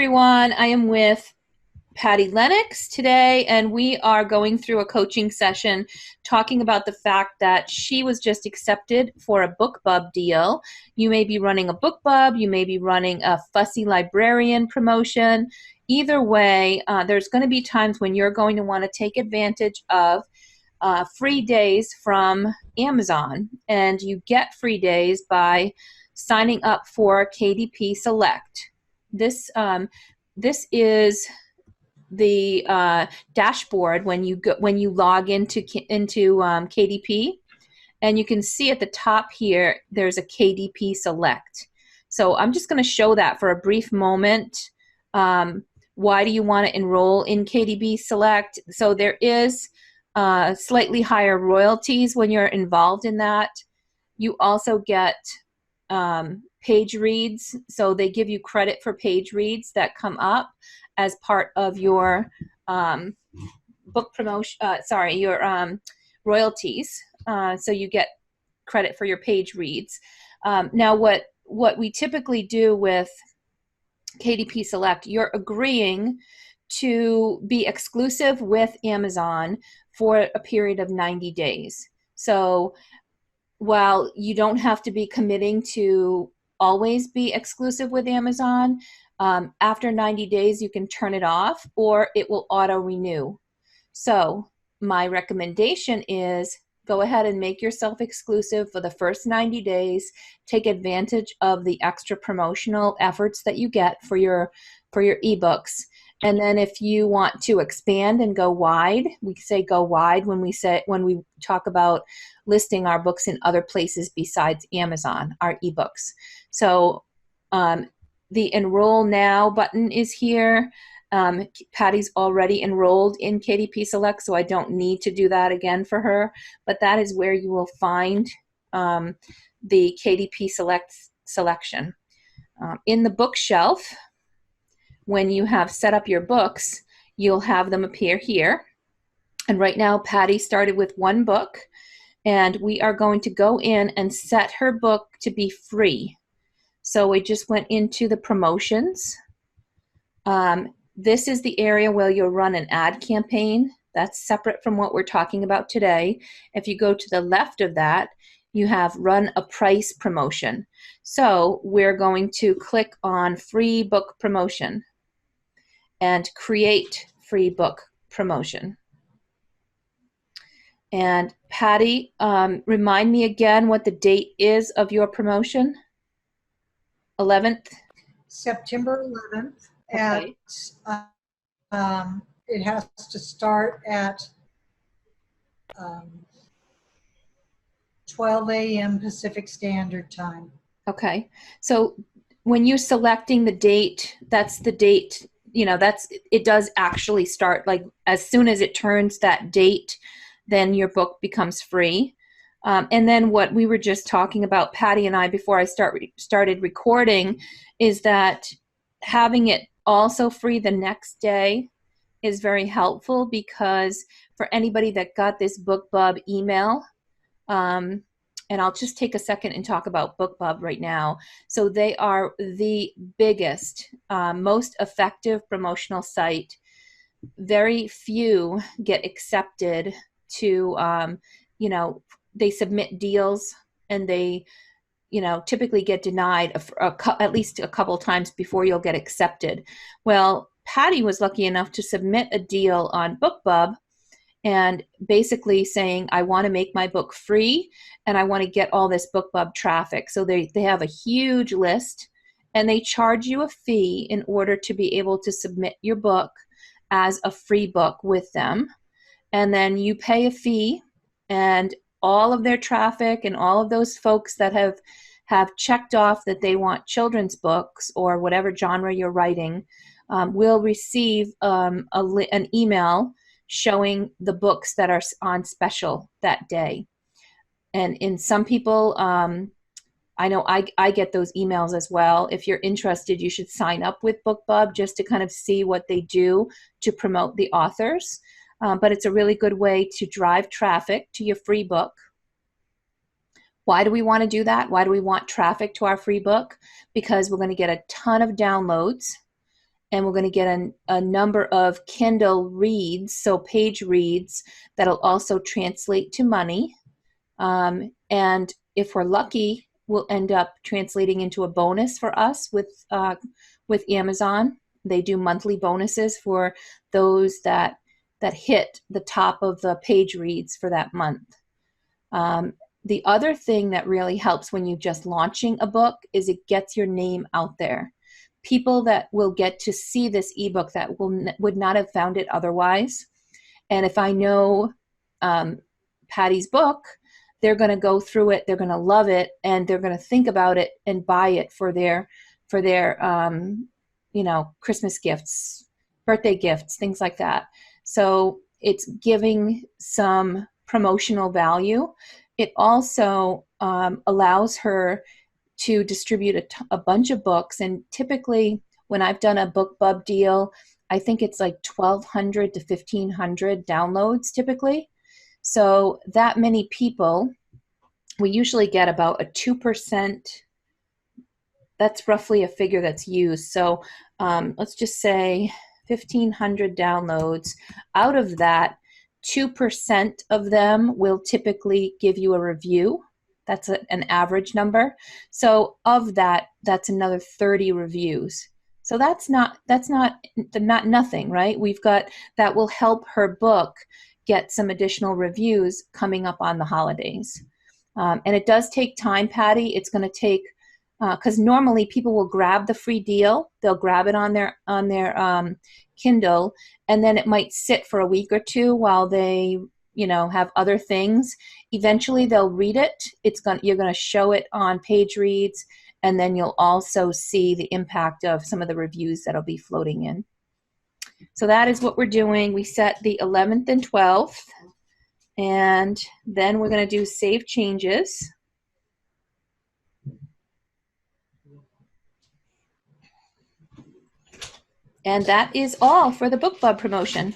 everyone. I am with Patty Lennox today, and we are going through a coaching session talking about the fact that she was just accepted for a BookBub deal. You may be running a BookBub, you may be running a Fussy Librarian promotion. Either way, there's going to be times when you're going to want to take advantage of free days from Amazon, and you get free days by signing up for KDP Select. This is the dashboard when you log into KDP, and you can see at the top here there's a KDP Select. So I'm just going to show that for a brief moment. Why do you want to enroll in KDP Select? So there is slightly higher royalties when you're involved in that. You also get page reads, so they give you credit for page reads that come up as part of your book promotion. Your royalties. So you get credit for your page reads. Now, what we typically do with KDP Select, you're agreeing to be exclusive with Amazon for a period of 90 days. So while you don't have to be committing to always be exclusive with Amazon, after 90 days you can turn it off or it will auto renew. So my recommendation is go ahead and make yourself exclusive for the first 90 days. Take advantage of the extra promotional efforts that you get for your ebooks. And then if you want to expand and go wide, we say go wide when we talk about listing our books in other places besides Amazon, our ebooks. So the enroll now button is here. Patty's already enrolled in KDP Select, so I don't need to do that again for her, but that is where you will find the KDP Select selection. In the bookshelf, when you have set up your books, you'll have them appear here. And right now, Patty started with one book, and we are going to go in and set her book to be free. So we just went into the promotions. This is the area where you'll run an ad campaign. That's separate from what we're talking about today. If you go to the left of that, you have run a price promotion. So we're going to click on free book promotion and create free book promotion. And Patty, remind me again what the date is of your promotion. 11th? September 11th. Okay. It has to start at 12 a.m. Pacific Standard Time. Okay. So when you're selecting the date, that's the date, it does actually start, like as soon as it turns that date, then your book becomes free. And then what we were just talking about, Patty and I, before I started recording, is that having it also free the next day is very helpful, because for anybody that got this BookBub email, and I'll just take a second and talk about BookBub right now. So they are the biggest, most effective promotional site. Very few get accepted to, they submit deals and they, typically get denied at least a couple times before you'll get accepted. Well, Patty was lucky enough to submit a deal on BookBub and basically saying, I want to make my book free and I want to get all this BookBub traffic. So they have a huge list and they charge you a fee in order to be able to submit your book as a free book with them. And then you pay a fee, and all of their traffic and all of those folks that have checked off that they want children's books or whatever genre you're writing will receive an email showing the books that are on special that day. And in some people, I know I get those emails as well. If you're interested, you should sign up with BookBub just to kind of see what they do to promote the authors. But it's a really good way to drive traffic to your free book. Why do we want to do that? Why do we want traffic to our free book? Because we're going to get a ton of downloads, and we're going to get a number of Kindle reads, so page reads, that'll also translate to money. And if we're lucky, we'll end up translating into a bonus for us with Amazon. They do monthly bonuses for those that hit the top of the page reads for that month. The other thing that really helps when you're just launching a book is it gets your name out there. People that will get to see this ebook that would not have found it otherwise. And if I know Patty's book, they're going to go through it, they're going to love it, and they're going to think about it and buy it for their Christmas gifts, birthday gifts, things like that. So it's giving some promotional value. It also allows her to distribute a bunch of books. And typically, when I've done a BookBub deal, I think it's like 1,200 to 1,500 downloads typically. So that many people, we usually get about a 2%. That's roughly a figure that's used. So let's just say 1,500 downloads. Out of that, 2% of them will typically give you a review. That's an average number. So of that, that's another 30 reviews. So that's not nothing, right? We've got that will help her book get some additional reviews coming up on the holidays. And it does take time, Patty. It's going to take because normally people will grab the free deal, they'll grab it on their Kindle, and then it might sit for a week or two while they have other things. Eventually they'll read it. You're going to show it on page reads, and then you'll also see the impact of some of the reviews that'll be floating in. So that is what we're doing. We set the 11th and 12th, and then we're going to do save changes. And that is all for the BookBub promotion.